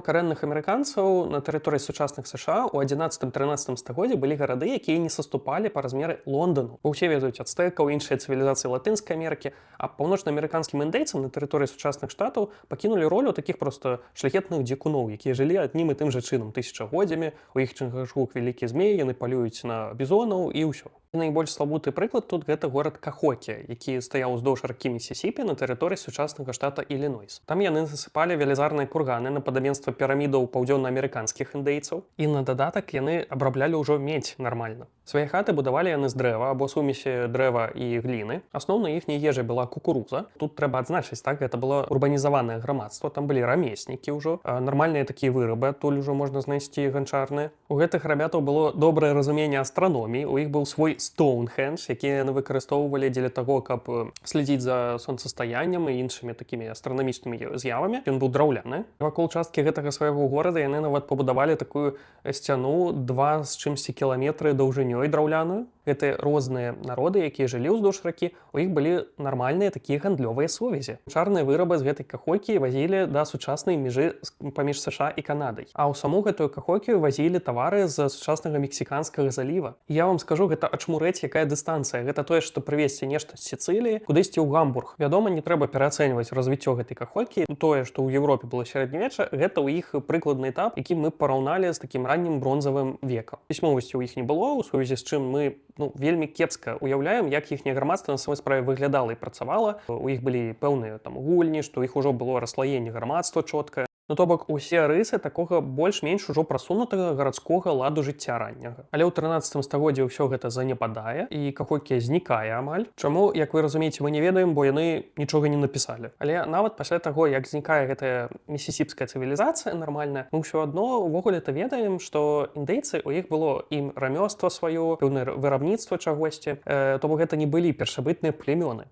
Карэнных амерыканцаў на тэрыторыі сучасных США ў 11-13 стагоддзі былі гарады, якія не саступалі па размеры Лондану. Усе ведаюць ацтэкаў, іншыя цывілізацыі Латынскай Амерыкі, а паўночнаамерыканскім індейцам на тэрыторыі сучасных штатаў пакінулі ролю такіх проста шляхетных дзікуноў, якія жылі аднім і тым жа чынам тысячагоддзямі, у іх чынгачгук вялікі змей, яны палююць на бізонаў і ўсё. Найбольш слабуты прыклад тут гэта горад Кахоке, які стаяў уздоўж ракі Місісіпі на тэрыторыі сучаснага штата Ілінойс. Там яны засыпалі велізарныя курганы на падабенства пірамідаў паўдзённаамерыканскіх індейцаў, і на дадатак яны абраблялі ўжо медзь нармальна. Свае хаты будавалі яны з дрэва або сумесі дрэва і гліны. Асноўнай іхняй ежай была кукуруза. Тут трэба адзначыць, так, гэта было урбанізаванае грамадства, там былі рамеснікі ўжо, нармальныя такія вырабы, адтуль ужо можна знайсці ганчарныя. У гэтых рабятаў было добрае разуменне астраноміі, у іх быў свой Стоунхендж, які яны выкарыстоўвалі дзеля таго, каб следзіць за сонцастаяннем і іншымі такімі астранамічнымі з'явамі. Ён быў драўляны. Вакол часткі гэтага свайго горада яны нават пабудавалі такую сцяну 2 з чымсьці кіламетры даўжынёй драўляную. Гэтыя розныя народы, якія жылі ўздоўж ракі, у іх былі нармальныя такія гандлёвыя сувязі. Чарныя вырабы з гэтай Кахокі вазілі да сучаснай мяжы паміж США і Канадай. А ў саму гэтую Кахокію вазілі тавары з сучаснага Мексіканскага заліва. Я вам скажу, гэта ачмурэць, якая дыстанцыя. Гэта тое, што прывезці нешта з Сіцыліі кудысьці ў Гамбург. Вядома, не трэба пераацэньваць развіццё гэтай Кахокі. Тое, што ў Еўропе было сярэднявечча, гэта ў іх прыкладны этап, які мы параўналі з такім раннім бронзавым векам. Пісьмовасці ў іх не было, у сувязі з чым мы вельмі кепска уяўляем, як іхняе грамадства на самой справе выглядала і працавала. У іх былі пэўныя там гульні, што ў іх ужо было расслаенне грамадства чоткае. Ну, то бок, усе рысы такога больш-менш ужо прасунутага гарадскога ладу жыцця ранняга. Але ў 13 стагоддзі ўсё гэта занепадае, і Кахокія знікае амаль. Чаму, як вы разумееце, мы не ведаем, бо яны нічога не напісалі. Але нават пасля таго, як знікае гэтая місісіпская цывілізацыя нармальная, мы ўсё адно увогуле-то ведаем, што індейцы, у іх было ім рамёства сваё, пэўнае вырабніцтва чагосьці, то бок гэта не былі першабытныя племёны.